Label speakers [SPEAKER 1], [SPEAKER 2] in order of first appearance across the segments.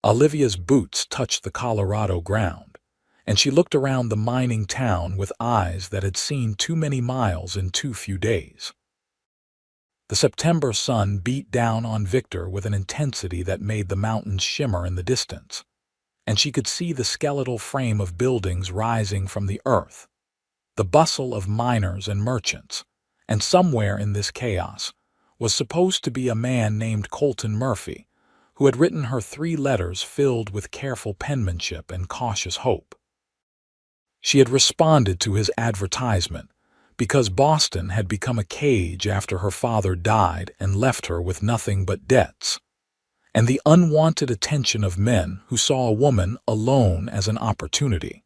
[SPEAKER 1] Olivia's boots touched the Colorado ground, and she looked around the mining town with eyes that had seen too many miles in too few days. The September sun beat down on Victor with an intensity that made the mountains shimmer in the distance, and she could see the skeletal frame of buildings rising from the earth, the bustle of miners and merchants, and somewhere in this chaos was supposed to be a man named Colton Murphy, who had written her 3 letters filled with careful penmanship and cautious hope. She had responded to his advertisement because Boston had become a cage after her father died and left her with nothing but debts, and the unwanted attention of men who saw a woman alone as an opportunity.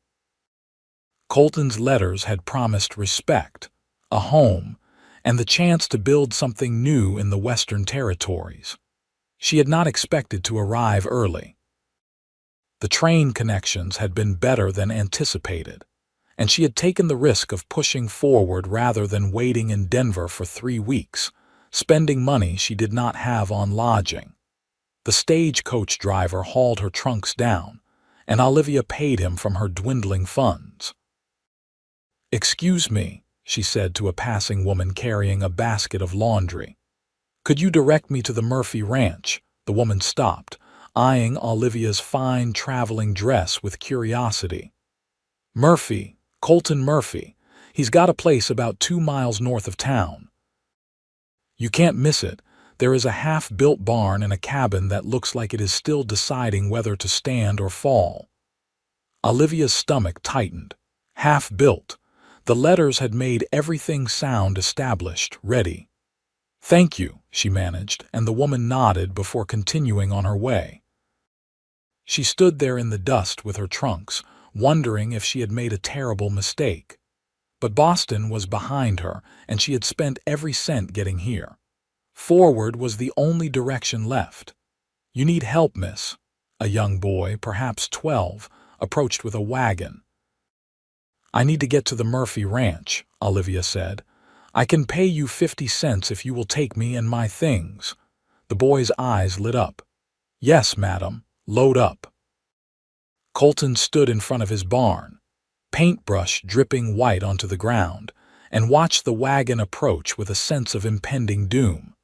[SPEAKER 1] Colton's letters had promised respect, a home, and the chance to build something new in the Western Territories. She had not expected to arrive early. The train connections had been better than anticipated, and she had taken the risk of pushing forward rather than waiting in Denver for 3 weeks, spending money she did not have on lodging. The stagecoach driver hauled her trunks down, and Olivia paid him from her dwindling funds. "Excuse me," she said to a passing woman carrying a basket of laundry. "Could you direct me to the Murphy Ranch?" The woman stopped, eyeing Olivia's fine traveling dress with curiosity. "Murphy, Colton Murphy. He's got a place about 2 miles north of town. You can't miss it. There is a half-built barn and a cabin that looks like it is still deciding whether to stand or fall." Olivia's stomach tightened. Half-built. The letters had made everything sound established, ready. "Thank you," she managed, and the woman nodded before continuing on her way. She stood there in the dust with her trunks, wondering if she had made a terrible mistake. But Boston was behind her, and she had spent every cent getting here. Forward was the only direction left. "You need help, miss." A young boy, perhaps 12, approached with a wagon. "I need to get to the Murphy Ranch," Olivia said. "I can pay you 50 cents if you will take me and my things." The boy's eyes lit up. "Yes, madam, load up." Colton stood in front of his barn, paintbrush dripping white onto the ground, and watched the wagon approach with a sense of impending doom.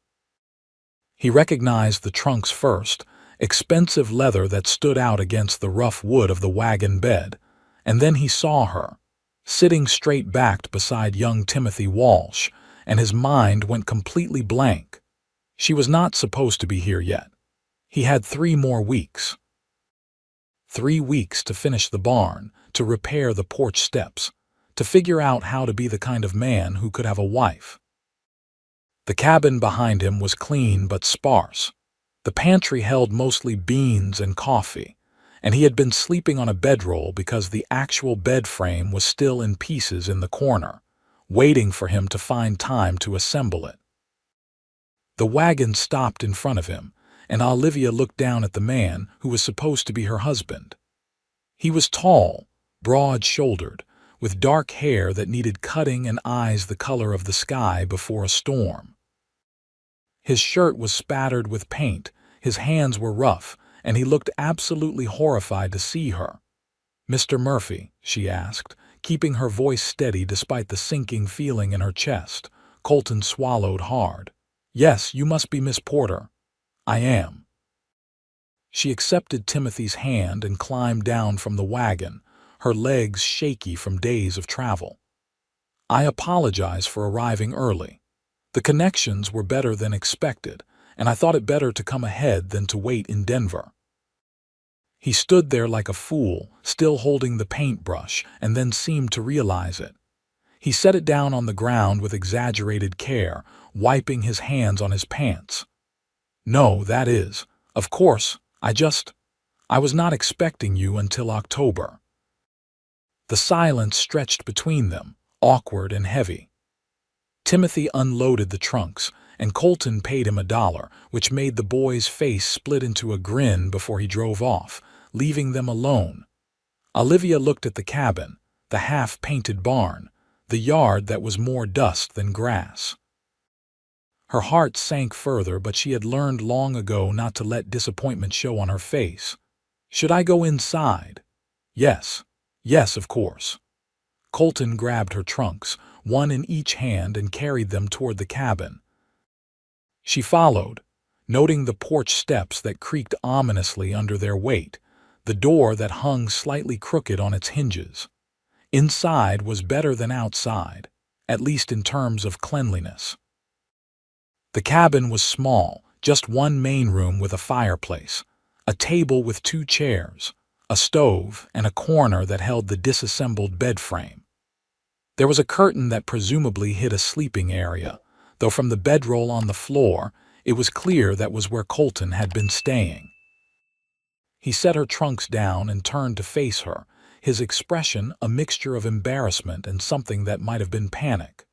[SPEAKER 1] He recognized the trunks first, expensive leather that stood out against the rough wood of the wagon bed, and then he saw her, sitting straight-backed beside young Timothy Walsh, and his mind went completely blank. She was not supposed to be here yet. He had 3 more weeks. 3 weeks to finish the barn, to repair the porch steps, to figure out how to be the kind of man who could have a wife. The cabin behind him was clean but sparse. The pantry held mostly beans and coffee, and he had been sleeping on a bedroll because the actual bed frame was still in pieces in the corner, waiting for him to find time to assemble it. The wagon stopped in front of him, and Olivia looked down at the man who was supposed to be her husband. He was tall, broad-shouldered, with dark hair that needed cutting and eyes the color of the sky before a storm. His shirt was spattered with paint, his hands were rough, and he looked absolutely horrified to see her. "Mr. Murphy," she asked, keeping her voice steady despite the sinking feeling in her chest. Colton swallowed hard. "Yes, you must be Miss Porter." "I am." She accepted Timothy's hand and climbed down from the wagon, her legs shaky from days of travel. "I apologize for arriving early. The connections were better than expected, and I thought it better to come ahead than to wait in Denver." He stood there like a fool, still holding the paintbrush, and then seemed to realize it. He set it down on the ground with exaggerated care, wiping his hands on his pants. "No, that is, of course, I was not expecting you until October." The silence stretched between them, awkward and heavy. Timothy unloaded the trunks, and Colton paid him $1, which made the boy's face split into a grin before he drove off, leaving them alone. Olivia looked at the cabin, the half-painted barn, the yard that was more dust than grass. Her heart sank further, but she had learned long ago not to let disappointment show on her face. Should I go inside? Yes. Yes, of course. Colton grabbed her trunks, one in each hand, and carried them toward the cabin. She followed, noting the porch steps that creaked ominously under their weight, the door that hung slightly crooked on its hinges. Inside was better than outside, at least in terms of cleanliness. The cabin was small, just one main room with a fireplace, a table with 2 chairs, a stove, and a corner that held the disassembled bed frame. There was a curtain that presumably hid a sleeping area, though from the bedroll on the floor, it was clear that was where Colton had been staying. He set her trunks down and turned to face her, his expression a mixture of embarrassment and something that might have been panic.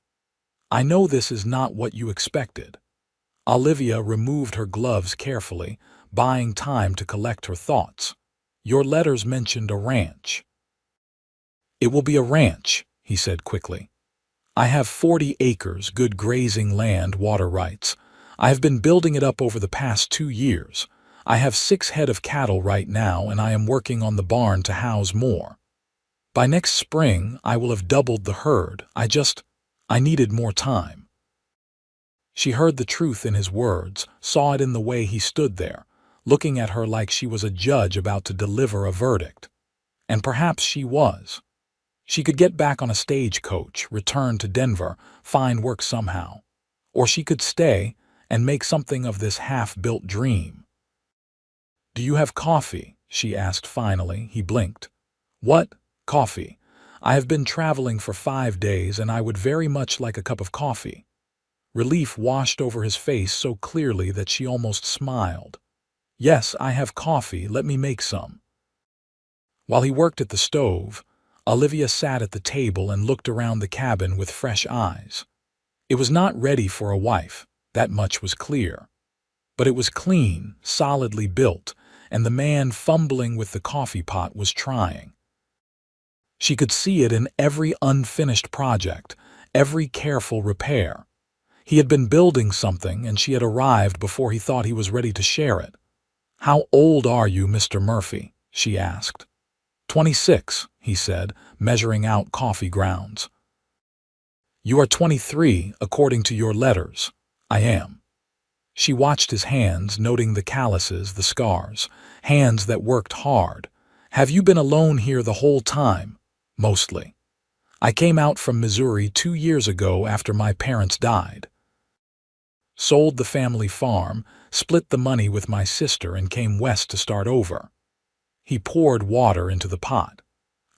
[SPEAKER 1] "I know this is not what you expected." Olivia removed her gloves carefully, buying time to collect her thoughts. "Your letters mentioned a ranch." "It will be a ranch," he said quickly. "I have 40 acres, good grazing land, water rights. I have been building it up over the past 2 years. I have 6 head of cattle right now, and I am working on the barn to house more. By next spring, I will have doubled the herd. I needed more time." She heard the truth in his words, saw it in the way he stood there, looking at her like she was a judge about to deliver a verdict. And perhaps she was. She could get back on a stagecoach, return to Denver, find work somehow. Or she could stay and make something of this half-built dream. "Do you have coffee?" she asked finally. He blinked. "What? Coffee? I have been traveling for 5 days, and I would very much like a cup of coffee." Relief washed over his face so clearly that she almost smiled. "Yes, I have coffee. Let me make some." While he worked at the stove, Olivia sat at the table and looked around the cabin with fresh eyes. It was not ready for a wife, that much was clear. But it was clean, solidly built, and the man fumbling with the coffee pot was trying. She could see it in every unfinished project, every careful repair. He had been building something, and she had arrived before he thought he was ready to share it. "How old are you, Mr. Murphy?" she asked. 26, he said, measuring out coffee grounds. "You are 23, according to your letters." "I am." She watched his hands, noting the calluses, the scars, hands that worked hard. "Have you been alone here the whole time?" "Mostly. I came out from Missouri 2 years ago after my parents died. Sold the family farm, split the money with my sister, and came west to start over." He poured water into the pot.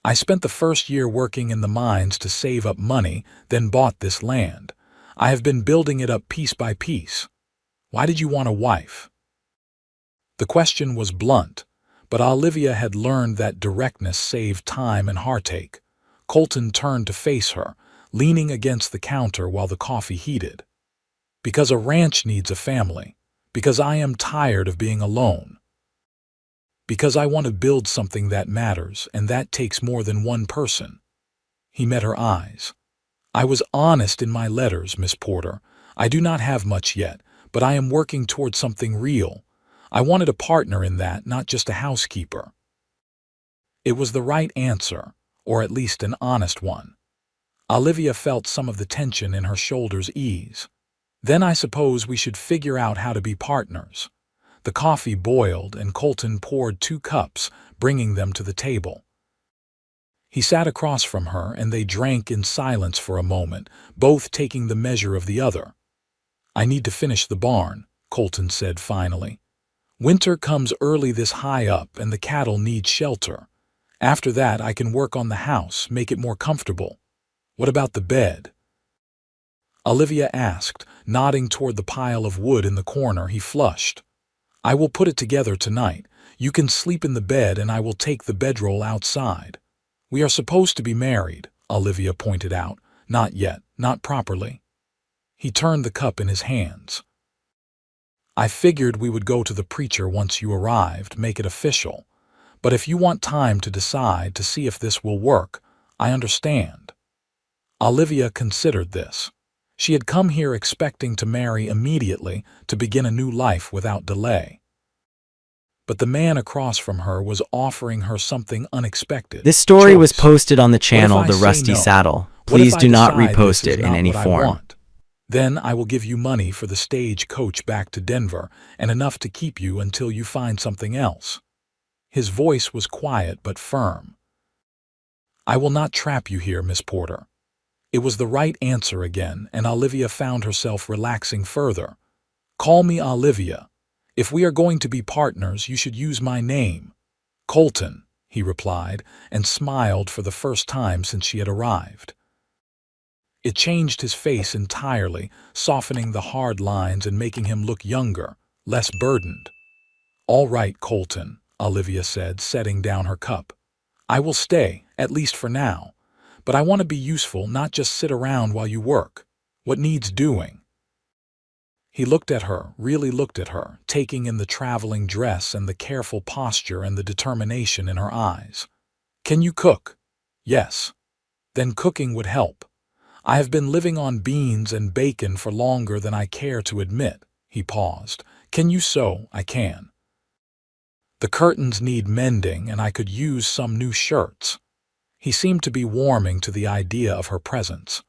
[SPEAKER 1] "I spent the first year working in the mines to save up money, then bought this land. I have been building it up piece by piece." "Why did you want a wife?" The question was blunt, but Olivia had learned that directness saved time and heartache. Colton turned to face her, leaning against the counter while the coffee heated. "Because a ranch needs a family. Because I am tired of being alone. Because I want to build something that matters, and that takes more than one person." He met her eyes. "I was honest in my letters, Miss Porter. I do not have much yet, but I am working towards something real. I wanted a partner in that, not just a housekeeper." It was the right answer, or at least an honest one. Olivia felt some of the tension in her shoulders ease. "Then I suppose we should figure out how to be partners." The coffee boiled, and Colton poured 2 cups, bringing them to the table. He sat across from her, and they drank in silence for a moment, both taking the measure of the other. "I need to finish the barn," Colton said finally. "Winter comes early this high up, and the cattle need shelter. After that, I can work on the house, make it more comfortable." "What about the bed?" Olivia asked, nodding toward the pile of wood in the corner. He flushed. "I will put it together tonight. You can sleep in the bed, and I will take the bedroll outside." "We are supposed to be married," Olivia pointed out. "Not yet, not properly." He turned the cup in his hands. "I figured we would go to the preacher once you arrived, make it official. But if you want time to decide, to see if this will work, I understand." Olivia considered this. She had come here expecting to marry immediately, to begin a new life without delay. but the man across from her was offering her something unexpected.
[SPEAKER 2] This story was
[SPEAKER 1] Choice.
[SPEAKER 2] posted on the
[SPEAKER 1] What if
[SPEAKER 2] channel
[SPEAKER 1] I
[SPEAKER 2] The
[SPEAKER 1] say
[SPEAKER 2] Rusty
[SPEAKER 1] no?
[SPEAKER 2] Saddle.
[SPEAKER 1] What if
[SPEAKER 2] Please
[SPEAKER 1] I
[SPEAKER 2] do not
[SPEAKER 1] decide this
[SPEAKER 2] repost
[SPEAKER 1] is
[SPEAKER 2] it in
[SPEAKER 1] not
[SPEAKER 2] any
[SPEAKER 1] what I
[SPEAKER 2] form.
[SPEAKER 1] want? Then I will give you money for the stage coach back to Denver and enough to keep you until you find something else. His voice was quiet but firm. I will not trap you here, Miss Porter. It was the right answer again, and Olivia found herself relaxing further. Call me Olivia. If we are going to be partners, you should use my name. Colton, he replied, and smiled for the first time since she had arrived. It changed his face entirely, softening the hard lines and making him look younger, less burdened. All right, Colton, Olivia said, setting down her cup. I will stay, at least for now. But I want to be useful, not just sit around while you work. What needs doing? He looked at her, really looked at her, taking in the traveling dress and the careful posture and the determination in her eyes. Can you cook? Yes. Then cooking would help. I have been living on beans and bacon for longer than I care to admit. He paused. Can you sew? I can. The curtains need mending and I could use some new shirts. He seemed to be warming to the idea of her presence.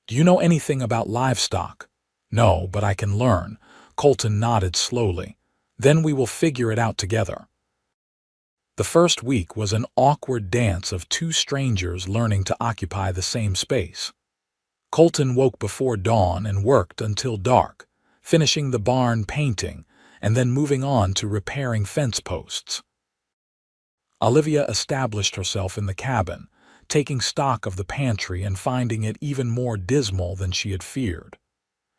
[SPEAKER 1] Do you know anything about livestock? No, but I can learn. Colton nodded slowly. Then we will figure it out together. The first week was an awkward dance of two strangers learning to occupy the same space. Colton woke before dawn and worked until dark, finishing the barn painting and then moving on to repairing fence posts. Olivia established herself in the cabin, taking stock of the pantry and finding it even more dismal than she had feared.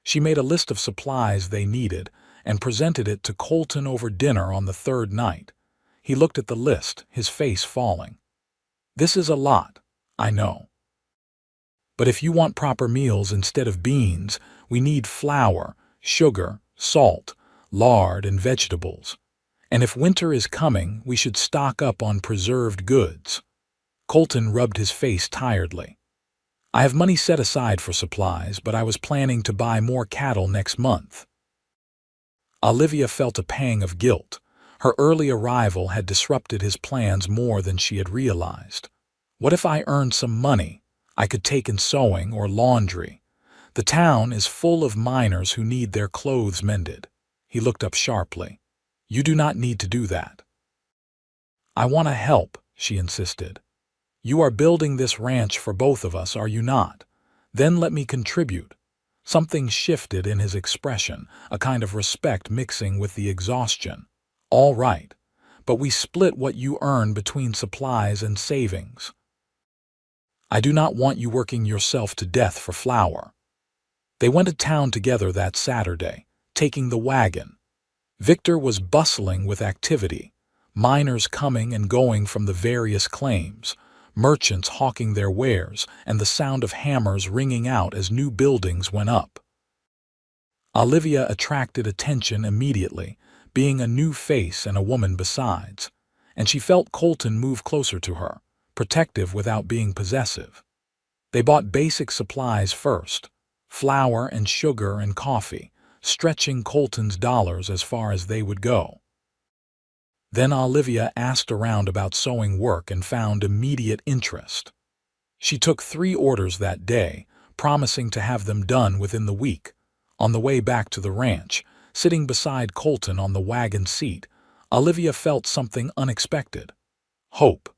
[SPEAKER 1] She made a list of supplies they needed and presented it to Colton over dinner on the third night. He looked at the list, his face falling. This is a lot, I know. But if you want proper meals instead of beans, we need flour, sugar, salt, lard, and vegetables. And if winter is coming, we should stock up on preserved goods. Colton rubbed his face tiredly. I have money set aside for supplies, but I was planning to buy more cattle next month. Olivia felt a pang of guilt. Her early arrival had disrupted his plans more than she had realized. What if I earned some money? I could take in sewing or laundry. The town is full of miners who need their clothes mended. He looked up sharply. You do not need to do that. I want to help, she insisted. You are building this ranch for both of us, are you not? Then let me contribute. Something shifted in his expression, a kind of respect mixing with the exhaustion. All right, but we split what you earn between supplies and savings. I do not want you working yourself to death for flour. They went to town together that Saturday, taking the wagon. Victor was bustling with activity, miners coming and going from the various claims, merchants hawking their wares, and the sound of hammers ringing out as new buildings went up. Olivia attracted attention immediately, being a new face and a woman besides, and she felt Colton move closer to her, protective without being possessive. They bought basic supplies first, flour and sugar and coffee, stretching Colton's dollars as far as they would go. Then Olivia asked around about sewing work and found immediate interest. She took 3 orders that day, promising to have them done within the week. On the way back to the ranch, sitting beside Colton on the wagon seat, Olivia felt something unexpected. Hope.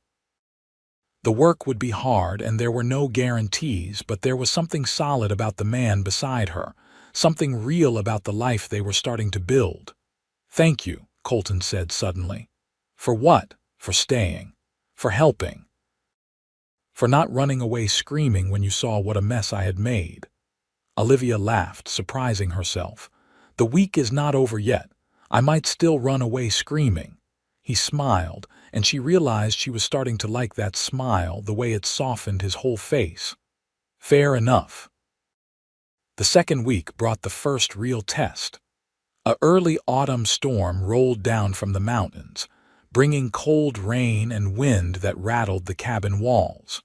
[SPEAKER 1] The work would be hard and there were no guarantees, but there was something solid about the man beside her, something real about the life they were starting to build. Thank you, Colton said suddenly. For what? For staying. For helping. For not running away screaming when you saw what a mess I had made. Olivia laughed, surprising herself. The week is not over yet. I might still run away screaming. He smiled, and she realized she was starting to like that smile, the way it softened his whole face. Fair enough. The second week brought the first real test. An early autumn storm rolled down from the mountains, bringing cold rain and wind that rattled the cabin walls.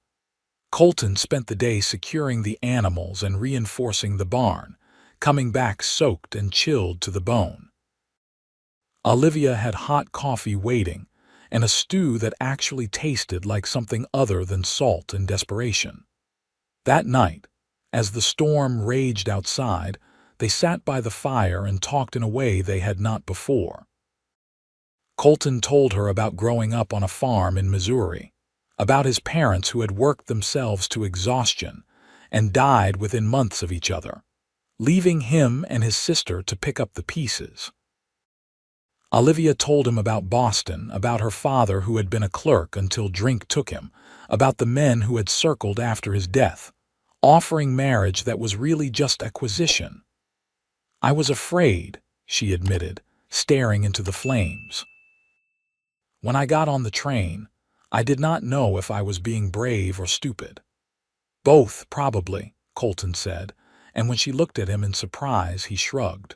[SPEAKER 1] Colton spent the day securing the animals and reinforcing the barn, coming back soaked and chilled to the bone. Olivia had hot coffee waiting, and a stew that actually tasted like something other than salt and desperation. That night, as the storm raged outside, they sat by the fire and talked in a way they had not before. Colton told her about growing up on a farm in Missouri, about his parents who had worked themselves to exhaustion and died within months of each other, leaving him and his sister to pick up the pieces. Olivia told him about Boston, about her father who had been a clerk until drink took him, about the men who had circled after his death, offering marriage that was really just acquisition. "I was afraid," she admitted, staring into the flames. "When I got on the train, I did not know if I was being brave or stupid." "Both, probably," Colton said, and when she looked at him in surprise, he shrugged.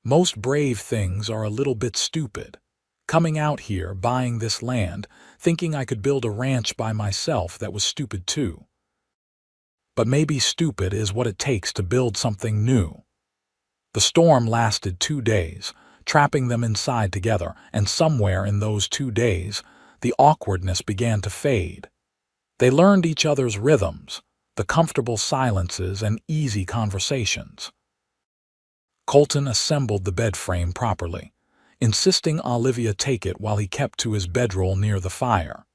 [SPEAKER 1] "Most brave things are a little bit stupid. Coming out here, buying this land, thinking I could build a ranch by myself, that was stupid too. But maybe stupid is what it takes to build something new." The storm lasted 2 days, trapping them inside together, and somewhere in those 2 days, the awkwardness began to fade. They learned each other's rhythms, the comfortable silences and easy conversations. Colton assembled the bed frame properly, insisting Olivia take it while he kept to his bedroll near the fire.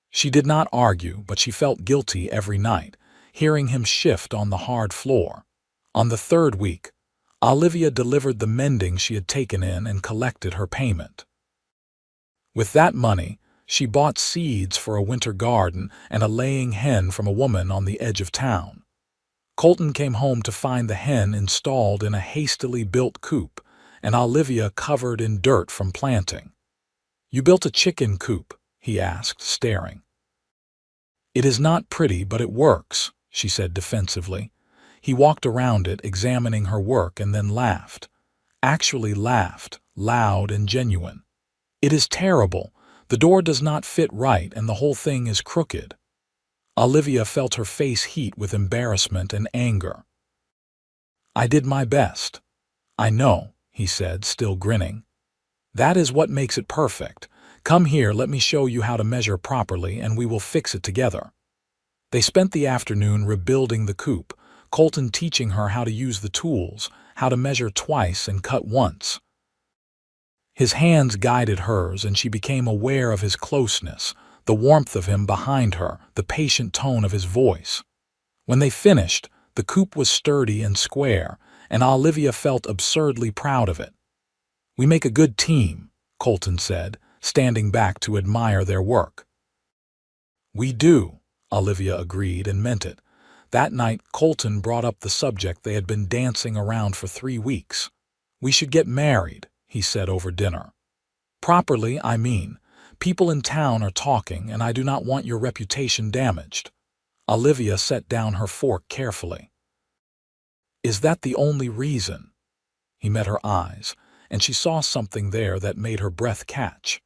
[SPEAKER 1] She did not argue, but she felt guilty every night, hearing him shift on the hard floor. On the 3rd week, Olivia delivered the mending she had taken in and collected her payment. With that money, she bought seeds for a winter garden and a laying hen from a woman on the edge of town. Colton came home to find the hen installed in a hastily built coop and Olivia covered in dirt from planting. "You built a chicken coop?" he asked, staring. "It is not pretty, but it works," she said defensively. He walked around it, examining her work, and then laughed. Actually laughed, loud and genuine. "It is terrible. The door does not fit right and the whole thing is crooked." Olivia felt her face heat with embarrassment and anger. "I did my best." "I know," he said, still grinning. "That is what makes it perfect. Come here, let me show you how to measure properly and we will fix it together." They spent the afternoon rebuilding the coop, Colton teaching her how to use the tools, how to measure twice and cut once. His hands guided hers and she became aware of his closeness, the warmth of him behind her, the patient tone of his voice. When they finished, the coop was sturdy and square, and Olivia felt absurdly proud of it. "We make a good team," Colton said, standing back to admire their work. "We do," Olivia agreed and meant it. That night, Colton brought up the subject they had been dancing around for 3 weeks. "We should get married," he said over dinner. "Properly, I mean. People in town are talking, and I do not want your reputation damaged." Olivia set down her fork carefully. "Is that the only reason?" He met her eyes, and she saw something there that made her breath catch.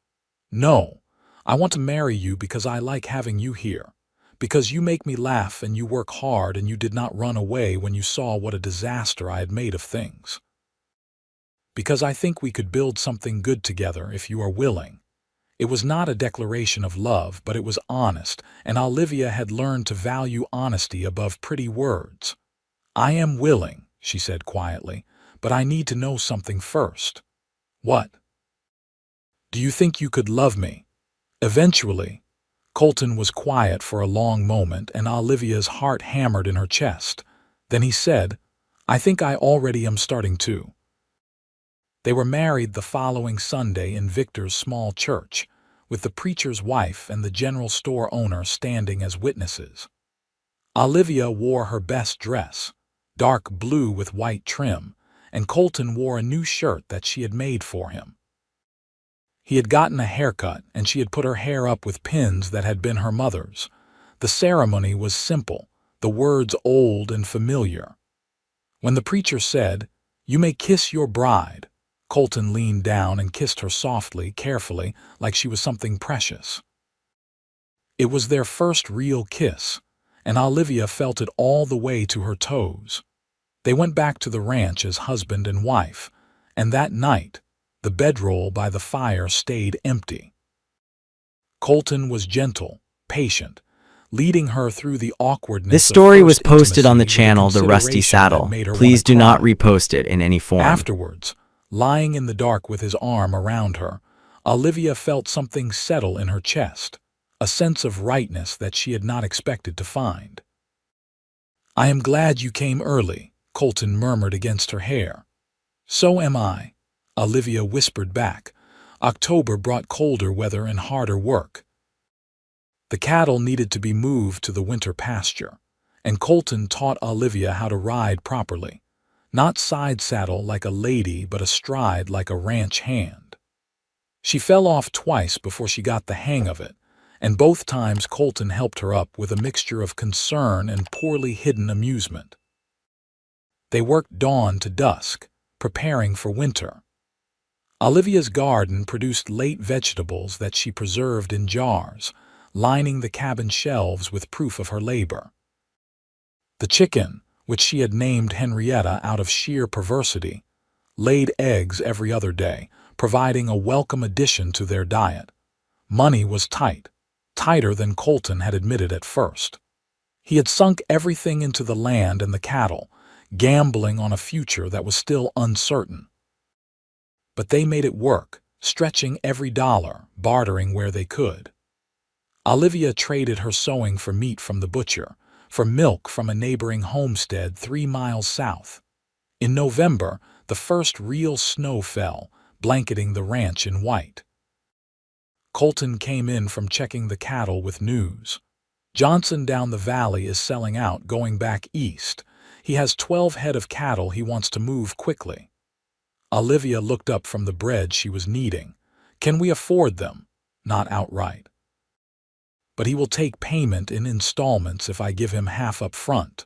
[SPEAKER 1] "No, I want to marry you because I like having you here. Because you make me laugh and you work hard and you did not run away when you saw what a disaster I had made of things. Because I think we could build something good together if you are willing." It was not a declaration of love, but it was honest, and Olivia had learned to value honesty above pretty words. "I am willing," she said quietly, "but I need to know something first." "What?" "Do you think you could love me? Eventually." Colton was quiet for a long moment, and Olivia's heart hammered in her chest. Then he said, "I think I already am starting to." They were married the following Sunday in Victor's small church, with the preacher's wife and the general store owner standing as witnesses. Olivia wore her best dress, dark blue with white trim, and Colton wore a new shirt that she had made for him. He had gotten a haircut, and she had put her hair up with pins that had been her mother's. The ceremony was simple, the words old and familiar. When the preacher said, "You may kiss your bride," Colton leaned down and kissed her softly, carefully, like she was something precious. It was their first real kiss, and Olivia felt it all the way to her toes. They went back to the ranch as husband and wife, and that night, The bedroll by the fire stayed empty. Colton was gentle, patient, leading her through the
[SPEAKER 2] This
[SPEAKER 1] awkwardness of
[SPEAKER 2] story was
[SPEAKER 1] first
[SPEAKER 2] posted on the
[SPEAKER 1] intimacy with a
[SPEAKER 2] channel The Rusty
[SPEAKER 1] consideration that
[SPEAKER 2] Saddle.
[SPEAKER 1] made her want
[SPEAKER 2] Please
[SPEAKER 1] to
[SPEAKER 2] do not
[SPEAKER 1] cry.
[SPEAKER 2] repost it in any form.
[SPEAKER 1] Afterwards, lying in the dark with his arm around her, Olivia felt something settle in her chest, a sense of rightness that she had not expected to find. "I am glad you came early," Colton murmured against her hair. "So am I," Olivia whispered back. October brought colder weather and harder work. The cattle needed to be moved to the winter pasture, and Colton taught Olivia how to ride properly, not side saddle like a lady but astride like a ranch hand. She fell off twice before she got the hang of it, and both times Colton helped her up with a mixture of concern and poorly hidden amusement. They worked dawn to dusk, preparing for winter. Olivia's garden produced late vegetables that she preserved in jars, lining the cabin shelves with proof of her labor. The chicken, which she had named Henrietta out of sheer perversity, laid eggs every other day, providing a welcome addition to their diet. Money was tight, tighter than Colton had admitted at first. He had sunk everything into the land and the cattle, gambling on a future that was still uncertain. But they made it work, stretching every dollar, bartering where they could. Olivia traded her sewing for meat from the butcher, for milk from a neighboring homestead 3 miles south. In November, the first real snow fell, blanketing the ranch in white. Colton came in from checking the cattle with news. "Johnson down the valley is selling out, going back east. He has 12 head of cattle he wants to move quickly." Olivia looked up from the bread she was kneading. "Can we afford them?" "Not outright. But he will take payment in installments if I give him half up front."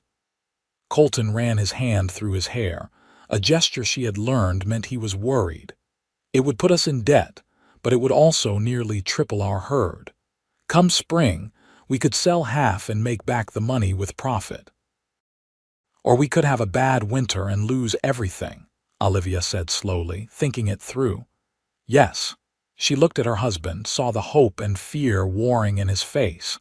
[SPEAKER 1] Colton ran his hand through his hair. A gesture she had learned meant he was worried. "It would put us in debt, but it would also nearly triple our herd. Come spring, we could sell half and make back the money with profit. Or we could have a bad winter and lose everything," Olivia said slowly, thinking it through. "Yes." She looked at her husband, saw the hope and fear warring in his face.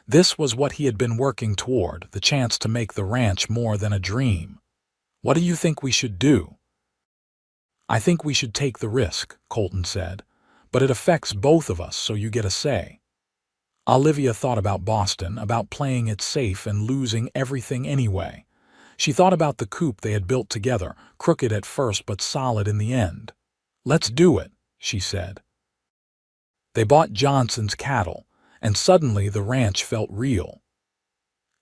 [SPEAKER 1] This was what he had been working toward, the chance to make the ranch more than a dream. "What do you think we should do?" "I think we should take the risk," Colton said. "But it affects both of us, so you get a say." Olivia thought about Boston, about playing it safe and losing everything anyway. She thought about the coop they had built together, crooked at first but solid in the end. "Let's do it," she said. They bought Johnson's cattle, and suddenly the ranch felt real.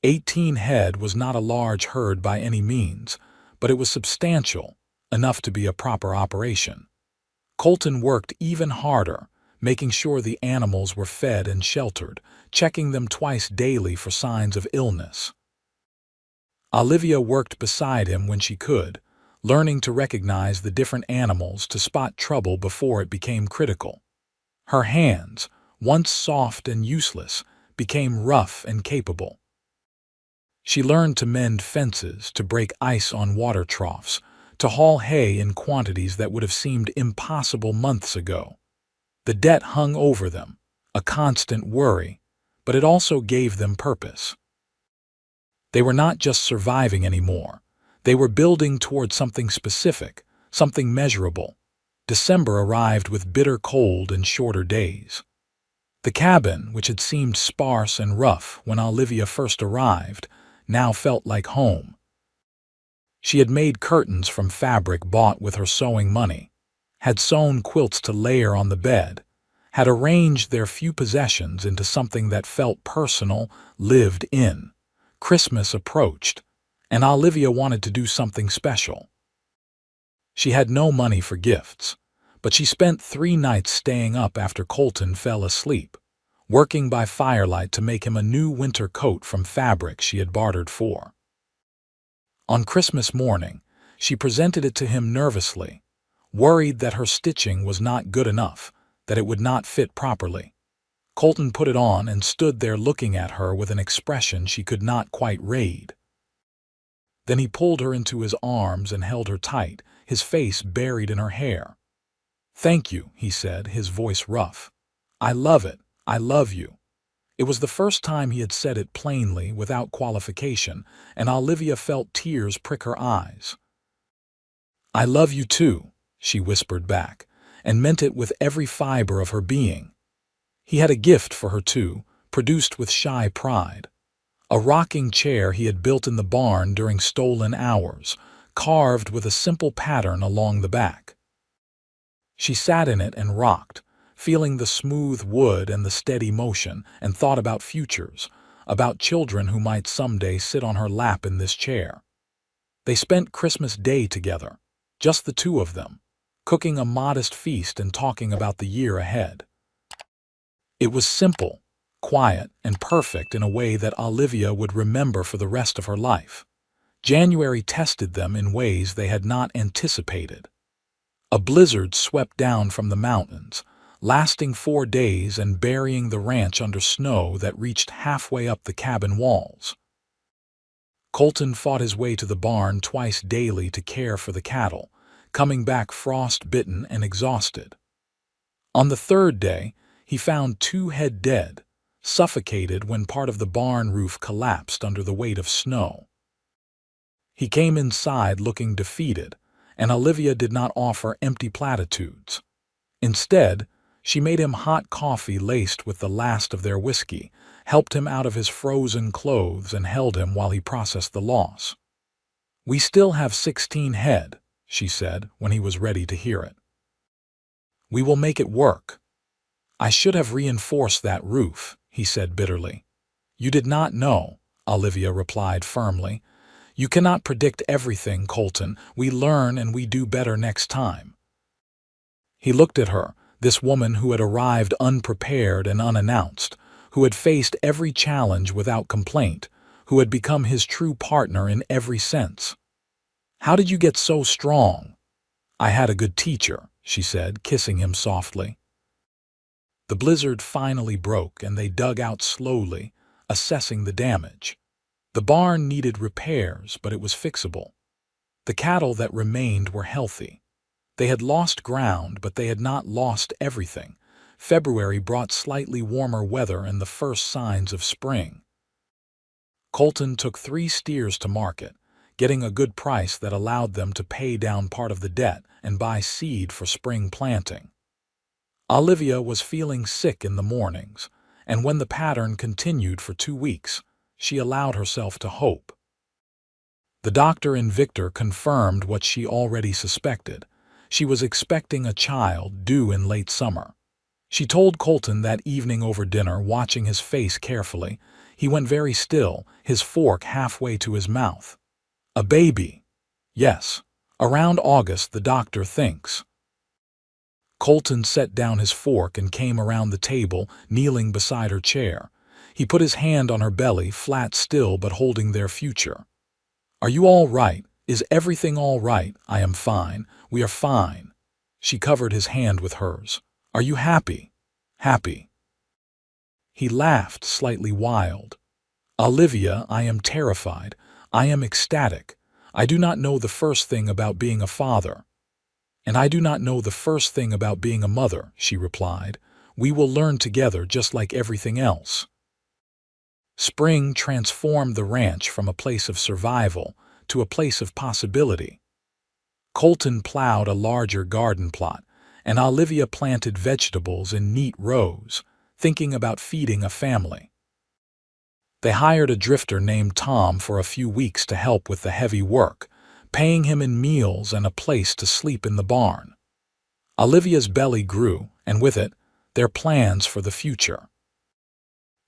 [SPEAKER 1] 18 head was not a large herd by any means, but it was substantial, enough to be a proper operation. Colton worked even harder, making sure the animals were fed and sheltered, checking them twice daily for signs of illness. Olivia worked beside him when she could, learning to recognize the different animals to spot trouble before it became critical. Her hands, once soft and useless, became rough and capable. She learned to mend fences, to break ice on water troughs, to haul hay in quantities that would have seemed impossible months ago. The debt hung over them, a constant worry, but it also gave them purpose. They were not just surviving anymore. They were building toward something specific, something measurable. December arrived with bitter cold and shorter days. The cabin, which had seemed sparse and rough when Olivia first arrived, now felt like home. She had made curtains from fabric bought with her sewing money, had sewn quilts to layer on the bed, had arranged their few possessions into something that felt personal, lived in. Christmas approached, and Olivia wanted to do something special. She had no money for gifts, but she spent 3 nights staying up after Colton fell asleep, working by firelight to make him a new winter coat from fabric she had bartered for. On Christmas morning, she presented it to him nervously, worried that her stitching was not good enough, that it would not fit properly. Colton put it on and stood there looking at her with an expression she could not quite read. Then he pulled her into his arms and held her tight, his face buried in her hair. "Thank you," he said, his voice rough. "I love it. I love you." It was the first time he had said it plainly, without qualification, and Olivia felt tears prick her eyes. "I love you too," she whispered back, and meant it with every fiber of her being. He had a gift for her too, produced with shy pride. A rocking chair he had built in the barn during stolen hours, carved with a simple pattern along the back. She sat in it and rocked, feeling the smooth wood and the steady motion, and thought about futures, about children who might someday sit on her lap in this chair. They spent Christmas Day together, just the two of them, cooking a modest feast and talking about the year ahead. It was simple, quiet, and perfect in a way that Olivia would remember for the rest of her life. January tested them in ways they had not anticipated. A blizzard swept down from the mountains, lasting 4 days and burying the ranch under snow that reached halfway up the cabin walls. Colton fought his way to the barn twice daily to care for the cattle, coming back frost-bitten and exhausted. On the 3rd day, he found 2 head dead, suffocated when part of the barn roof collapsed under the weight of snow. He came inside looking defeated, and Olivia did not offer empty platitudes. Instead, she made him hot coffee laced with the last of their whiskey, helped him out of his frozen clothes, and held him while he processed the loss. "We still have 16 head," she said when he was ready to hear it. "We will make it work." "I should have reinforced that roof," he said bitterly. "You did not know," Olivia replied firmly. "You cannot predict everything, Colton. We learn and we do better next time." He looked at her, this woman who had arrived unprepared and unannounced, who had faced every challenge without complaint, who had become his true partner in every sense. "How did you get so strong?" "I had a good teacher," she said, kissing him softly. The blizzard finally broke and they dug out slowly, assessing the damage. The barn needed repairs, but it was fixable. The cattle that remained were healthy. They had lost ground, but they had not lost everything. February brought slightly warmer weather and the first signs of spring. Colton took 3 steers to market, getting a good price that allowed them to pay down part of the debt and buy seed for spring planting. Olivia was feeling sick in the mornings, and when the pattern continued for 2 weeks, she allowed herself to hope. The doctor in Victor confirmed what she already suspected. She was expecting a child due in late summer. She told Colton that evening over dinner, watching his face carefully. He went very still, his fork halfway to his mouth. "A baby." "Yes. Around August, the doctor thinks." Colton set down his fork and came around the table, kneeling beside her chair. He put his hand on her belly, flat still but holding their future. "Are you all right? Is everything all right?" "I am fine. We are fine." She covered his hand with hers. "Are you happy?" "Happy." He laughed, slightly wild. "Olivia, I am terrified. I am ecstatic. I do not know the first thing about being a father." "And I do not know the first thing about being a mother," she replied. "We will learn together just like everything else." Spring transformed the ranch from a place of survival to a place of possibility. Colton plowed a larger garden plot, and Olivia planted vegetables in neat rows, thinking about feeding a family. They hired a drifter named Tom for a few weeks to help with the heavy work, paying him in meals and a place to sleep in the barn. Olivia's belly grew, and with it, their plans for the future.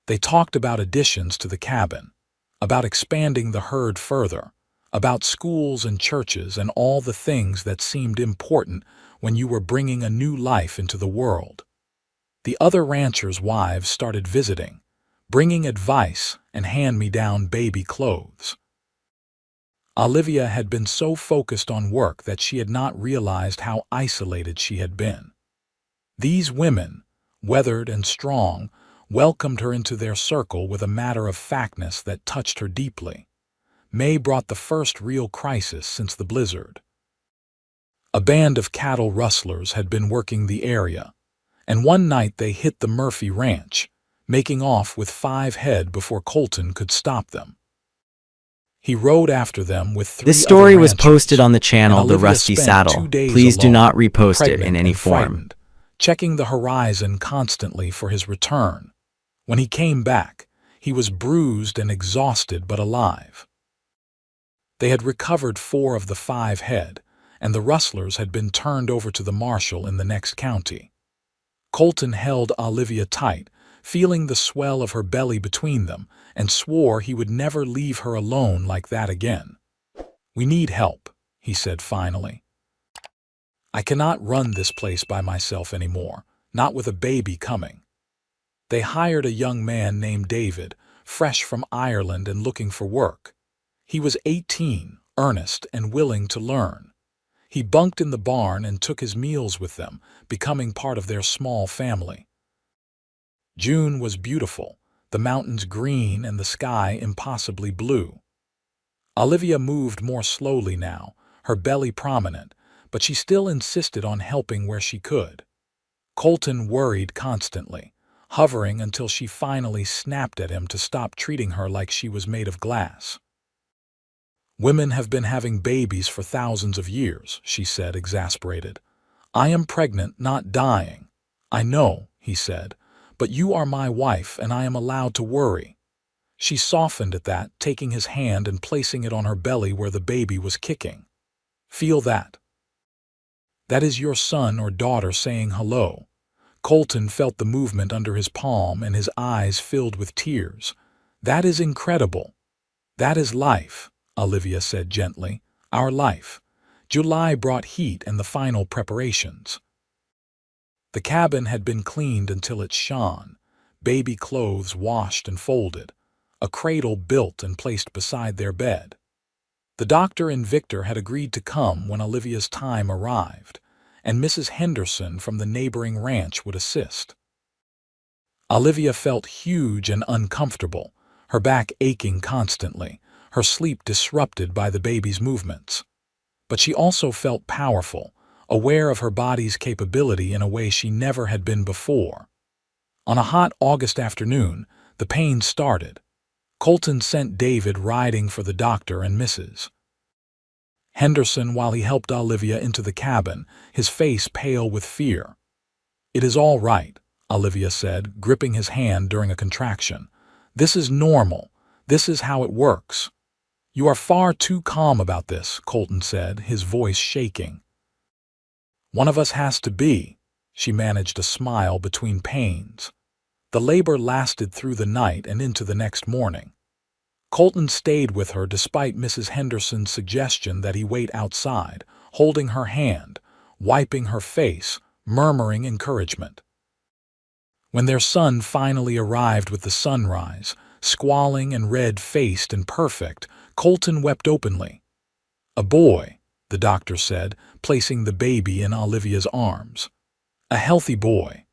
[SPEAKER 1] They talked about additions to the cabin, about expanding the herd further, about schools and churches and all the things that seemed important when you were bringing a new life into the world. The other ranchers' wives started visiting, bringing advice and hand-me-down baby clothes. Olivia had been so focused on work that she had not realized how isolated she had been. These women, weathered and strong, welcomed her into their circle with a matter-of-factness that touched her deeply. May brought the first real crisis since the blizzard. A band of cattle rustlers had been working the area, and one night they hit the Murphy Ranch, making off with 5 head before Colton could stop them. He rode after them with 3
[SPEAKER 2] This
[SPEAKER 1] other
[SPEAKER 2] story was
[SPEAKER 1] ranchers,
[SPEAKER 2] posted on the
[SPEAKER 1] and
[SPEAKER 2] channel The
[SPEAKER 1] Olivia
[SPEAKER 2] Rusty
[SPEAKER 1] spent 2
[SPEAKER 2] Saddle.
[SPEAKER 1] days
[SPEAKER 2] Please do
[SPEAKER 1] alone,
[SPEAKER 2] not repost it in
[SPEAKER 1] pregnant
[SPEAKER 2] any
[SPEAKER 1] and
[SPEAKER 2] form.
[SPEAKER 1] frightened, checking the horizon constantly for his return. When he came back, he was bruised and exhausted but alive. They had recovered 4 of the 5 head, and the rustlers had been turned over to the marshal in the next county. Colton held Olivia tight, feeling the swell of her belly between them, and swore he would never leave her alone like that again. "We need help," he said finally. "I cannot run this place by myself anymore, not with a baby coming." They hired a young man named David, fresh from Ireland and looking for work. He was 18, earnest, and willing to learn. He bunked in the barn and took his meals with them, becoming part of their small family. June was beautiful, the mountains green and the sky impossibly blue. Olivia moved more slowly now, her belly prominent, but she still insisted on helping where she could. Colton worried constantly, hovering until she finally snapped at him to stop treating her like she was made of glass. "Women have been having babies for thousands of years," she said, exasperated. "I am pregnant, not dying." "I know," he said, "but you are my wife and I am allowed to worry." She softened at that, taking his hand and placing it on her belly where the baby was kicking. "Feel that? That is your son or daughter saying hello." Colton felt the movement under his palm and his eyes filled with tears. "That is incredible. That is life," Olivia said gently. "Our life." July brought heat and the final preparations. The cabin had been cleaned until it shone, baby clothes washed and folded, a cradle built and placed beside their bed. The doctor and Victor had agreed to come when Olivia's time arrived, and Mrs. Henderson from the neighboring ranch would assist. Olivia felt huge and uncomfortable, her back aching constantly, her sleep disrupted by the baby's movements. But she also felt powerful, aware of her body's capability in a way she never had been before. On a hot August afternoon, the pain started. Colton sent David riding for the doctor and Mrs. Henderson while he helped Olivia into the cabin, his face pale with fear. "It is all right," Olivia said, gripping his hand during a contraction. "This is normal. This is how it works." "You are far too calm about this," Colton said, his voice shaking. "One of us has to be." She managed a smile between pains. The labor lasted through the night and into the next morning. Colton stayed with her despite Mrs. Henderson's suggestion that he wait outside, holding her hand, wiping her face, murmuring encouragement. When their son finally arrived with the sunrise, squalling and red-faced and perfect, Colton wept openly. "A boy," the doctor said, placing the baby in Olivia's arms. "A healthy boy."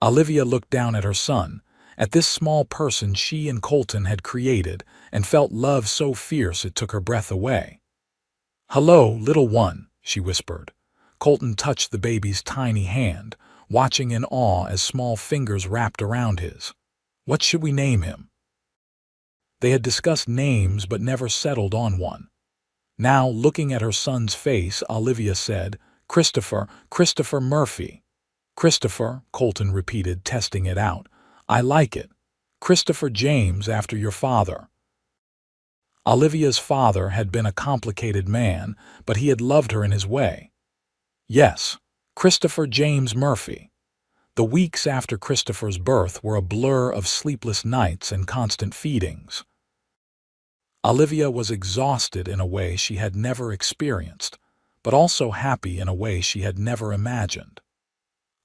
[SPEAKER 1] Olivia looked down at her son, at this small person she and Colton had created, and felt love so fierce it took her breath away. "Hello, little one," she whispered. Colton touched the baby's tiny hand, watching in awe as small fingers wrapped around his. "What should we name him?" They had discussed names but never settled on one. Now, looking at her son's face, Olivia said, Christopher Murphy." "Christopher," Colton repeated, testing it out. "I like it. Christopher James, after your father." Olivia's father had been a complicated man, but he had loved her in his way. "Yes, Christopher James Murphy." The weeks after Christopher's birth were a blur of sleepless nights and constant feedings. Olivia was exhausted in a way she had never experienced, but also happy in a way she had never imagined.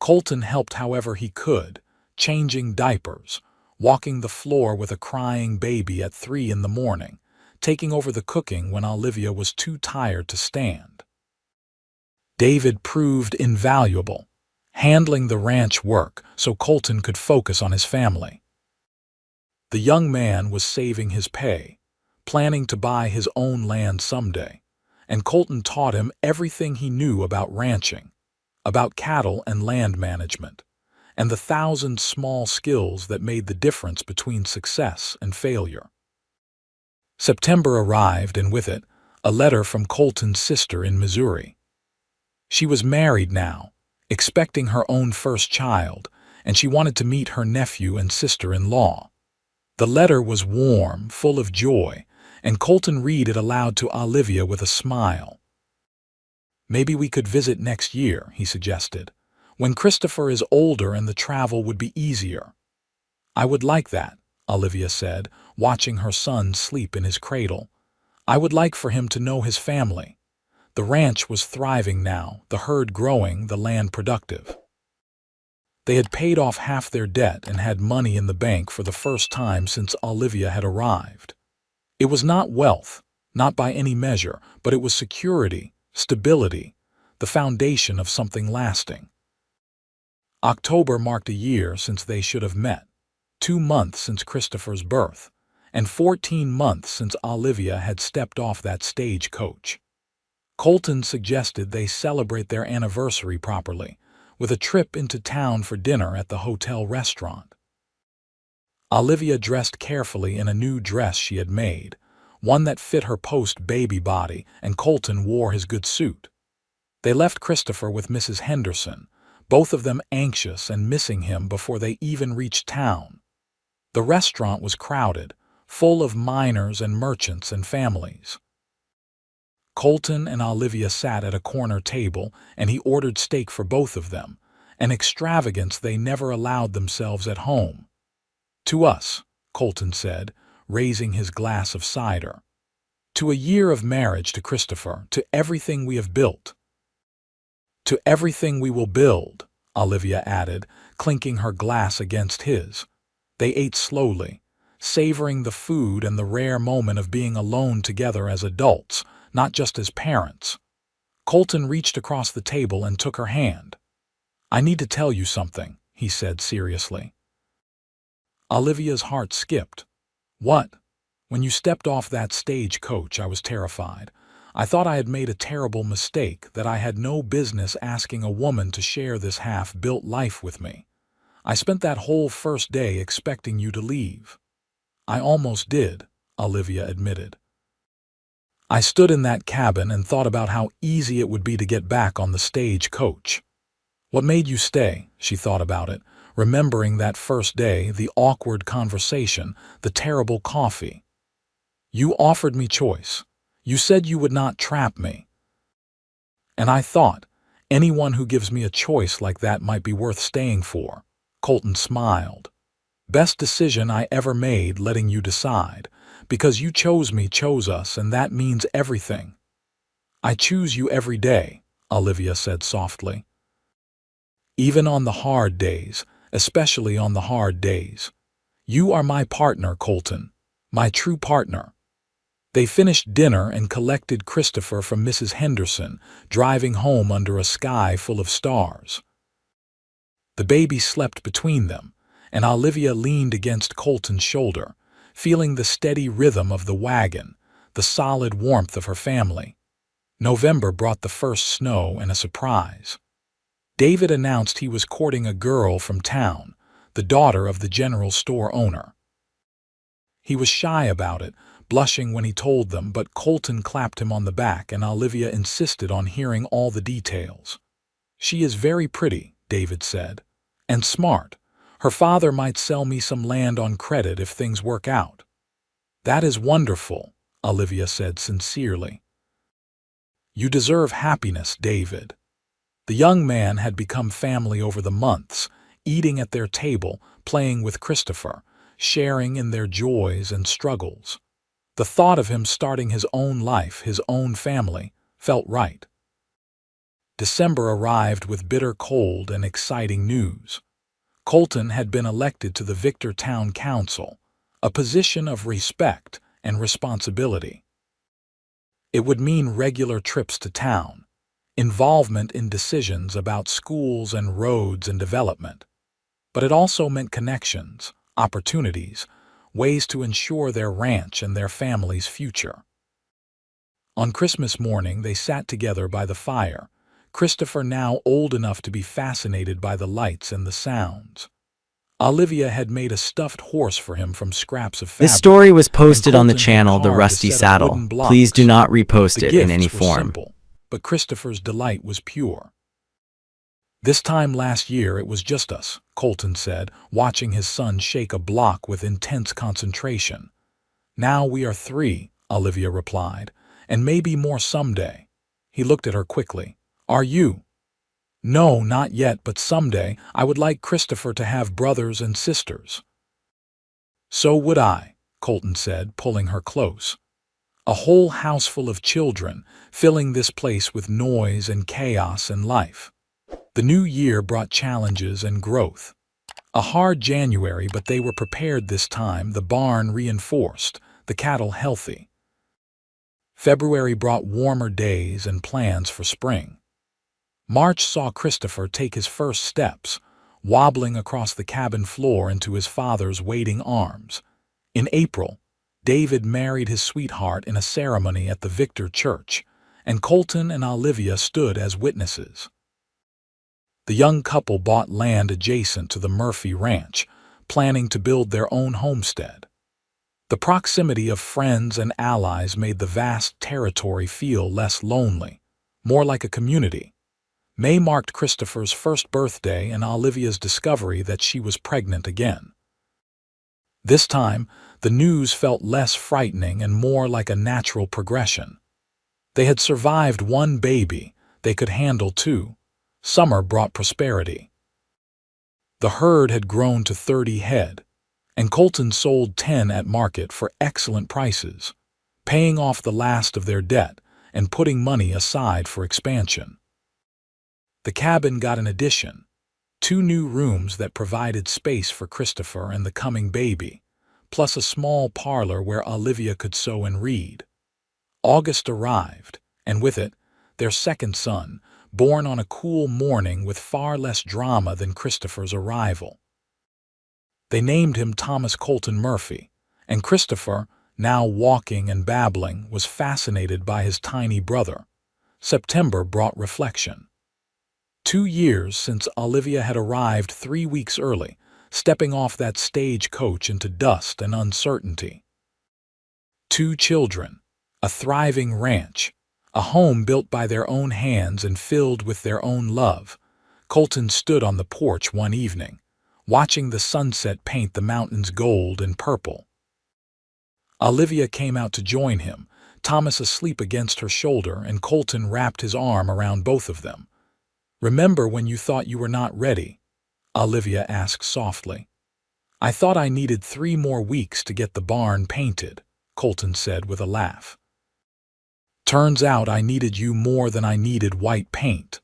[SPEAKER 1] Colton helped however he could, changing diapers, walking the floor with a crying baby at 3 in the morning, taking over the cooking when Olivia was too tired to stand. David proved invaluable, handling the ranch work so Colton could focus on his family. The young man was saving his pay, planning to buy his own land someday, and Colton taught him everything he knew about ranching, about cattle and land management, and the thousand small skills that made the difference between success and failure. September arrived, and with it, a letter from Colton's sister in Missouri. She was married now, expecting her own first child, and she wanted to meet her nephew and sister-in-law. The letter was warm, full of joy, and Colton read it aloud to Olivia with a smile. "Maybe we could visit next year," he suggested, "when Christopher is older and the travel would be easier." "I would like that," Olivia said, watching her son sleep in his cradle. "I would like for him to know his family." The ranch was thriving now, the herd growing, the land productive. They had paid off half their debt and had money in the bank for the first time since Olivia had arrived. It was not wealth, not by any measure, but it was security, stability, the foundation of something lasting. October marked a year since they should have met, 2 months since Christopher's birth, and 14 months since Olivia had stepped off that stagecoach. Colton suggested they celebrate their anniversary properly, with a trip into town for dinner at the hotel restaurant. Olivia dressed carefully in a new dress she had made, one that fit her post-baby body, and Colton wore his good suit. They left Christopher with Mrs. Henderson, both of them anxious and missing him before they even reached town. The restaurant was crowded, full of miners and merchants and families. Colton and Olivia sat at a corner table, and he ordered steak for both of them, an extravagance they never allowed themselves at home. "To us," Colton said, raising his glass of cider. "To a year of marriage, to Christopher, to everything we have built." "To everything we will build," Olivia added, clinking her glass against his. They ate slowly, savoring the food and the rare moment of being alone together as adults, not just as parents. Colton reached across the table and took her hand. "I need to tell you something," he said seriously. Olivia's heart skipped. "What?" "When you stepped off that stagecoach, I was terrified. I thought I had made a terrible mistake, that I had no business asking a woman to share this half-built life with me. I spent that whole first day expecting you to leave." "I almost did," Olivia admitted. "I stood in that cabin and thought about how easy it would be to get back on the stagecoach." "What made you stay?" She thought about it, remembering that first day, the awkward conversation, the terrible coffee. "You offered me choice. You said you would not trap me. And I thought, anyone who gives me a choice like that might be worth staying for." Colton smiled. "Best decision I ever made, letting you decide. Because you chose me, chose us, and that means everything." "I choose you every day," Olivia said softly. "Even on the hard days, especially on the hard days. You are my partner, Colton, my true partner." They finished dinner and collected Christopher from Mrs. Henderson, driving home under a sky full of stars. The baby slept between them, and Olivia leaned against Colton's shoulder, feeling the steady rhythm of the wagon, the solid warmth of her family. November brought the first snow and a surprise. David announced he was courting a girl from town, the daughter of the general store owner. He was shy about it, blushing when he told them, but Colton clapped him on the back and Olivia insisted on hearing all the details. "She is very pretty," David said, "and smart. Her father might sell me some land on credit if things work out." "That is wonderful," Olivia said sincerely. "You deserve happiness, David." The young man had become family over the months, eating at their table, playing with Christopher, sharing in their joys and struggles. The thought of him starting his own life, his own family, felt right. December arrived with bitter cold and exciting news. Colton had been elected to the Victor Town Council, a position of respect and responsibility. It would mean regular trips to town, involvement in decisions about schools and roads and development. But it also meant connections, opportunities, ways to ensure their ranch and their family's future. On Christmas morning, they sat together by the fire, Christopher now old enough to be fascinated by the lights and the sounds. Olivia had made a stuffed horse for him from scraps of
[SPEAKER 2] This
[SPEAKER 1] fabric,
[SPEAKER 2] story was
[SPEAKER 1] and
[SPEAKER 2] posted on the
[SPEAKER 1] Colton had
[SPEAKER 2] channel The
[SPEAKER 1] carved a
[SPEAKER 2] Rusty
[SPEAKER 1] set of
[SPEAKER 2] Saddle.
[SPEAKER 1] wooden
[SPEAKER 2] Please do
[SPEAKER 1] blocks.
[SPEAKER 2] not repost
[SPEAKER 1] The
[SPEAKER 2] it in any
[SPEAKER 1] gifts were
[SPEAKER 2] form.
[SPEAKER 1] simple, but Christopher's delight was pure. "This time last year it was just us," Colton said, watching his son shake a block with intense concentration. "Now we are 3, Olivia replied, "and maybe more someday." He looked at her quickly. "Are you?" "No, not yet, but someday I would like Christopher to have brothers and sisters." "So would I," Colton said, pulling her close. A whole house full of children, filling this place with noise and chaos and life. The new year brought challenges and growth. A hard January, but they were prepared this time, the barn reinforced, the cattle healthy. February brought warmer days and plans for spring. March saw Christopher take his first steps, wobbling across the cabin floor into his father's waiting arms. In April, David married his sweetheart in a ceremony at the Victor Church, and Colton and Olivia stood as witnesses. The young couple bought land adjacent to the Murphy Ranch, planning to build their own homestead. The proximity of friends and allies made the vast territory feel less lonely, more like a community. May marked Christopher's first birthday and Olivia's discovery that she was pregnant again. This time, the news felt less frightening and more like a natural progression. They had survived one baby, they could handle 2. Summer brought prosperity. The herd had grown to 30 head, and Colton sold 10 at market for excellent prices, paying off the last of their debt and putting money aside for expansion. The cabin got an addition, 2 new rooms that provided space for Christopher and the coming baby, plus a small parlor where Olivia could sew and read. August arrived, and with it, their second son, born on a cool morning with far less drama than Christopher's arrival. They named him Thomas Colton Murphy, and Christopher, now walking and babbling, was fascinated by his tiny brother. September brought reflection. 2 years since Olivia had arrived 3 weeks early, stepping off that stagecoach into dust and uncertainty. 2 children, a thriving ranch, a home built by their own hands and filled with their own love. Colton stood on the porch one evening, watching the sunset paint the mountains gold and purple. Olivia came out to join him, Thomas asleep against her shoulder, and Colton wrapped his arm around both of them. "Remember when you thought you were not ready?" Olivia asked softly. "I thought I needed 3 more weeks to get the barn painted," Colton said with a laugh. "Turns out I needed you more than I needed white paint.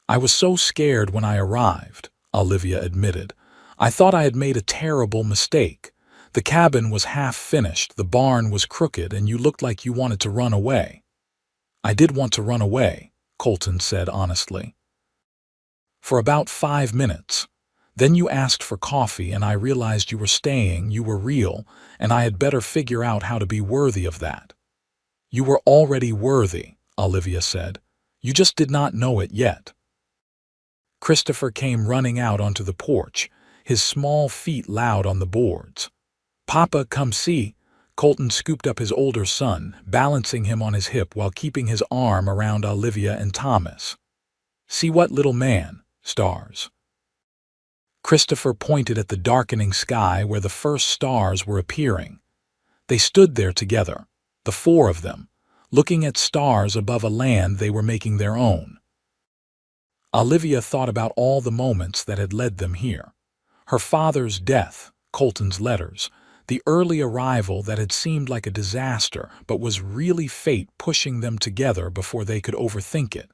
[SPEAKER 1] I was so scared when I arrived," Olivia admitted. "I thought I had made a terrible mistake. The cabin was half finished, the barn was crooked, and you looked like you wanted to run away." "I did want to run away," Colton said honestly. "For about 5 minutes. Then you asked for coffee and I realized you were staying, you were real, and I had better figure out how to be worthy of that." "You were already worthy," Olivia said. "You just did not know it yet." Christopher came running out onto the porch, his small feet loud on the boards. "Papa, come see." Colton scooped up his older son, balancing him on his hip while keeping his arm around Olivia and Thomas. "See what little man, stars." Christopher pointed at the darkening sky where the first stars were appearing. They stood there together, the 4 of them, looking at stars above a land they were making their own. Olivia thought about all the moments that had led them here. Her father's death, Colton's letters, the early arrival that had seemed like a disaster but was really fate pushing them together before they could overthink it.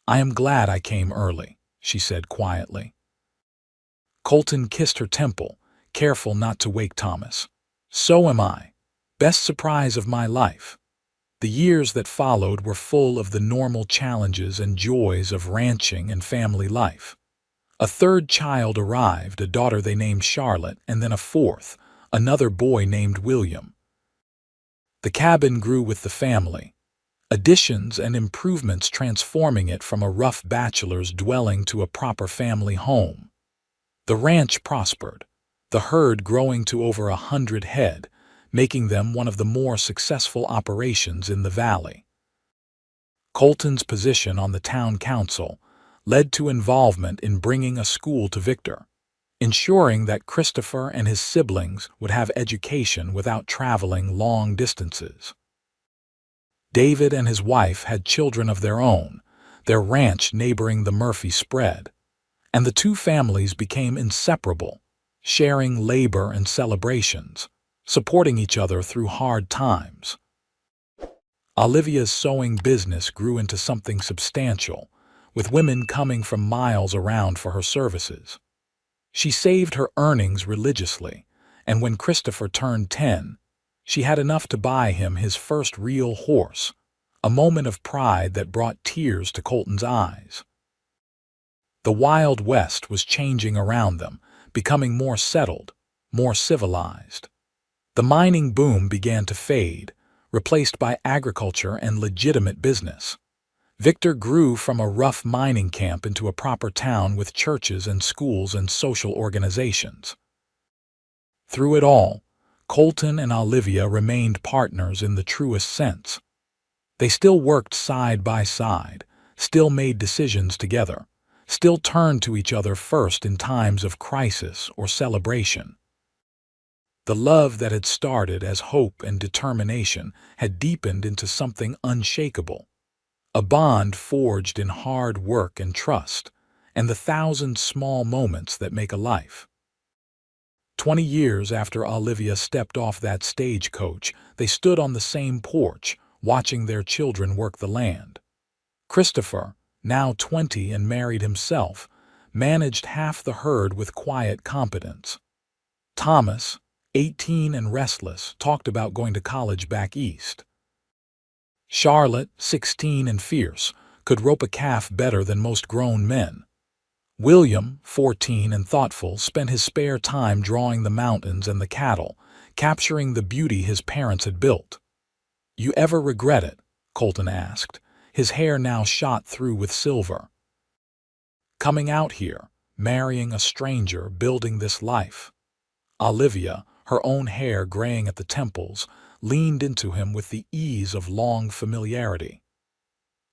[SPEAKER 1] "I am glad I came early," she said quietly. Colton kissed her temple, careful not to wake Thomas. "So am I. Best surprise of my life." The years that followed were full of the normal challenges and joys of ranching and family life. A 3rd child arrived, a daughter they named Charlotte, and then a 4th, another boy named William. The cabin grew with the family. additions and improvements transforming it from a rough bachelor's dwelling to a proper family home. The ranch prospered, the herd growing to over 100 head, making them one of the more successful operations in the valley. Colton's position on the town council led to involvement in bringing a school to Victor, ensuring that Christopher and his siblings would have education without traveling long distances. David and his wife had children of their own, their ranch neighboring the Murphy spread, and the two families became inseparable, sharing labor and celebrations, supporting each other through hard times. Olivia's sewing business grew into something substantial, with women coming from miles around for her services. She saved her earnings religiously, and when Christopher turned 10, she had enough to buy him his first real horse, a moment of pride that brought tears to Colton's eyes. The Wild West was changing around them, becoming more settled, more civilized. The mining boom began to fade, replaced by agriculture and legitimate business. Victor grew from a rough mining camp into a proper town with churches and schools and social organizations. Through it all, Colton and Olivia remained partners in the truest sense. They still worked side by side, still made decisions together, still turned to each other first in times of crisis or celebration. The love that had started as hope and determination had deepened into something unshakable, a bond forged in hard work and trust, and the thousand small moments that make a life. 20 years after Olivia stepped off that stagecoach, they stood on the same porch, watching their children work the land. Christopher, now 20 and married himself, managed half the herd with quiet competence. Thomas, 18 and restless, talked about going to college back east. Charlotte, 16 and fierce, could rope a calf better than most grown men. William, 14 and thoughtful, spent his spare time drawing the mountains and the cattle, capturing the beauty his parents had built. "You ever regret it?" Colton asked, his hair now shot through with silver. "Coming out here, marrying a stranger, building this life." Olivia, her own hair graying at the temples, leaned into him with the ease of long familiarity.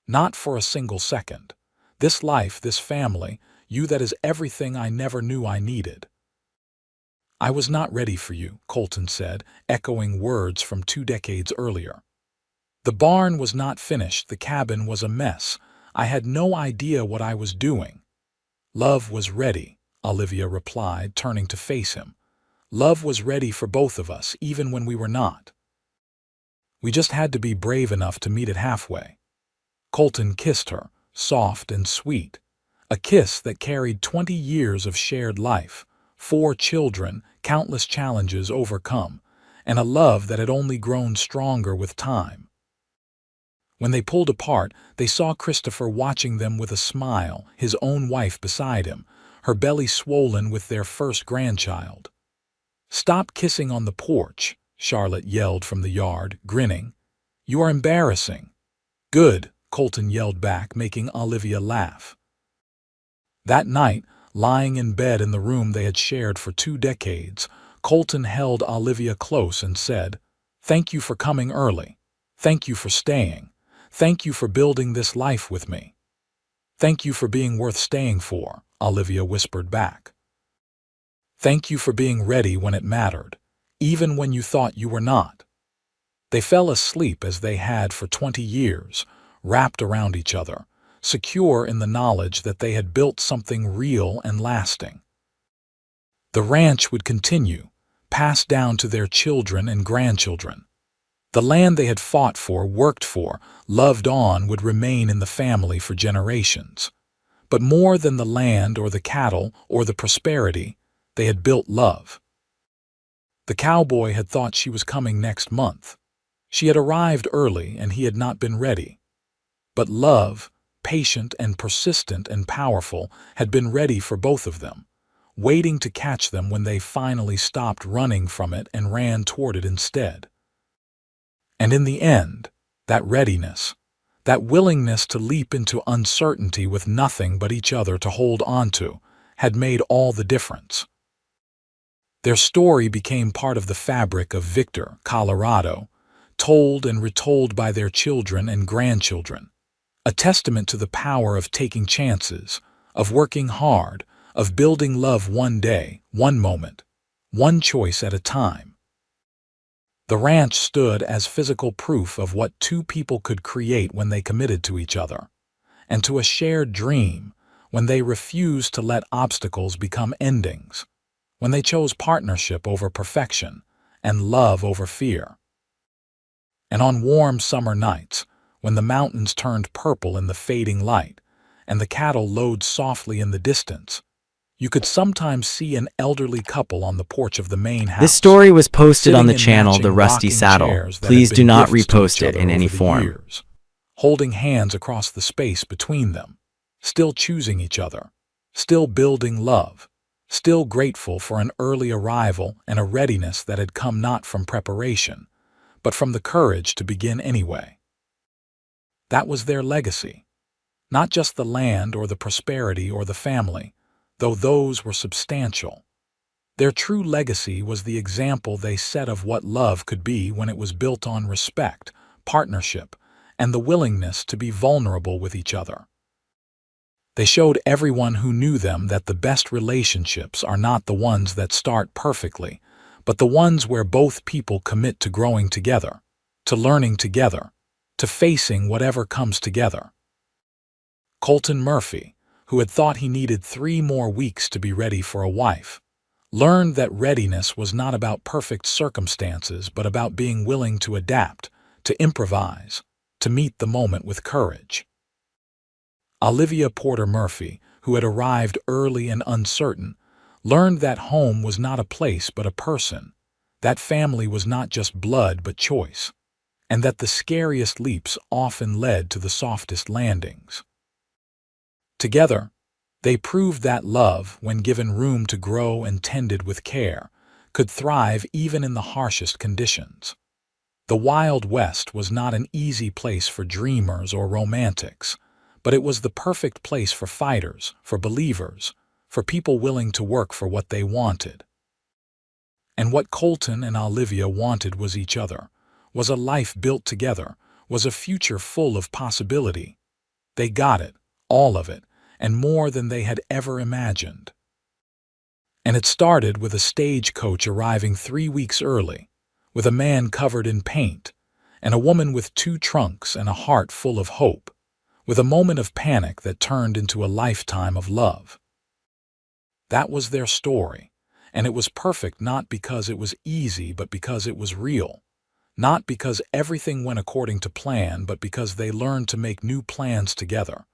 [SPEAKER 1] "Not for a single second. This life, this family, you that is everything I never knew I needed." "I was not ready for you," Colton said, echoing words from 2 decades earlier. "The barn was not finished, the cabin was a mess. I had no idea what I was doing." "Love was ready," Olivia replied, turning to face him. "Love was ready for both of us, even when we were not. We just had to be brave enough to meet it halfway." Colton kissed her, soft and sweet, a kiss that carried 20 years of shared life, 4 children, countless challenges overcome, and a love that had only grown stronger with time. When they pulled apart, they saw Christopher watching them with a smile, his own wife beside him, her belly swollen with their first grandchild. "Stop kissing on the porch," Charlotte yelled from the yard, grinning. "You are embarrassing." "Good," Colton yelled back, making Olivia laugh. That night, lying in bed in the room they had shared for 2 decades, Colton held Olivia close and said, "Thank you for coming early. Thank you for staying. Thank you for building this life with me." "Thank you for being worth staying for," Olivia whispered back. "Thank you for being ready when it mattered, even when you thought you were not." They fell asleep as they had for 20 years, wrapped around each other, secure in the knowledge that they had built something real and lasting. The ranch would continue, passed down to their children and grandchildren. The land they had fought for, worked for, loved on would remain in the family for generations. But more than the land or the cattle or the prosperity, they had built love. The cowboy had thought she was coming next month. She had arrived early and he had not been ready. But love, patient and persistent and powerful, had been ready for both of them, waiting to catch them when they finally stopped running from it and ran toward it instead. And in the end, that readiness, That willingness to leap into uncertainty with nothing but each other to hold onto had made all the difference. Their story became part of the fabric of Victor, Colorado, told and retold by their children and grandchildren, a testament to the power of taking chances, of working hard, of building love one day, one moment, one choice at a time. The ranch stood as physical proof of what two people could create when they committed to each other, and to a shared dream when they refused to let obstacles become endings, when they chose partnership over perfection and love over fear. And on warm summer nights, when the mountains turned purple in the fading light and the cattle lowed softly in the distance, you could sometimes see an elderly couple on the porch of the main house.
[SPEAKER 2] This story was posted on the
[SPEAKER 1] sitting in
[SPEAKER 2] channel
[SPEAKER 1] matching
[SPEAKER 2] The Rusty
[SPEAKER 1] rocking
[SPEAKER 2] Saddle.
[SPEAKER 1] chairs that
[SPEAKER 2] Please
[SPEAKER 1] had
[SPEAKER 2] do
[SPEAKER 1] been
[SPEAKER 2] not
[SPEAKER 1] gifts to
[SPEAKER 2] repost
[SPEAKER 1] each
[SPEAKER 2] it
[SPEAKER 1] other
[SPEAKER 2] in any
[SPEAKER 1] over the
[SPEAKER 2] form.
[SPEAKER 1] years, holding hands across the space between them, still choosing each other, still building love, still grateful for an early arrival and a readiness that had come not from preparation, but from the courage to begin anyway. That was their legacy, not just the land or the prosperity or the family, though those were substantial. Their true legacy was the example they set of what love could be when it was built on respect, partnership, and the willingness to be vulnerable with each other. They showed everyone who knew them that the best relationships are not the ones that start perfectly, but the ones where both people commit to growing together, to learning together, to facing whatever comes together. Colton Murphy, who had thought he needed 3 more weeks to be ready for a wife, learned that readiness was not about perfect circumstances but about being willing to adapt, to improvise, to meet the moment with courage. Olivia Porter Murphy, who had arrived early and uncertain, learned that home was not a place but a person, that family was not just blood but choice, and that the scariest leaps often led to the softest landings. Together, they proved that love, when given room to grow and tended with care, could thrive even in the harshest conditions. The Wild West was not an easy place for dreamers or romantics, but it was the perfect place for fighters, for believers, for people willing to work for what they wanted. And what Colton and Olivia wanted was each other, was a life built together, was a future full of possibility. They got it, all of it, and more than they had ever imagined. And it started with a stagecoach arriving 3 weeks early, with a man covered in paint, and a woman with 2 trunks and a heart full of hope, with a moment of panic that turned into a lifetime of love. That was their story, and it was perfect not because it was easy but because it was real, not because everything went according to plan but because they learned to make new plans together,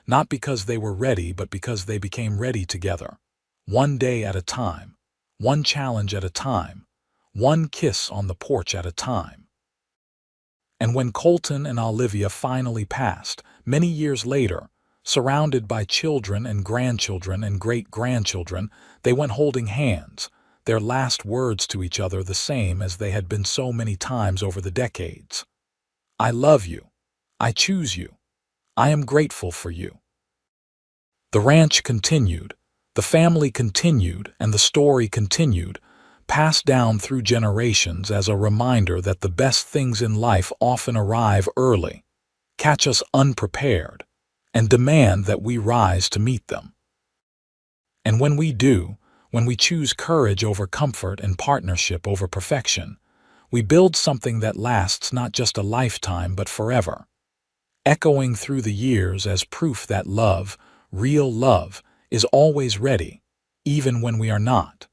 [SPEAKER 1] not because they were ready but because they became ready together, one day at a time, one challenge at a time, one kiss on the porch at a time. And when Colton and Olivia finally passed, many years later, surrounded by children and grandchildren and great-grandchildren, they went holding hands, their last words to each other the same as they had been so many times over the decades. I love you. I choose you. I am grateful for you. The ranch continued, the family continued, and the story continued, passed down through generations as a reminder that the best things in life often arrive early, catch us unprepared, and demand that we rise to meet them. And when we do, when we choose courage over comfort and partnership over perfection, we build something that lasts not just a lifetime but forever, echoing through the years as proof that love, real love, is always ready, even when we are not.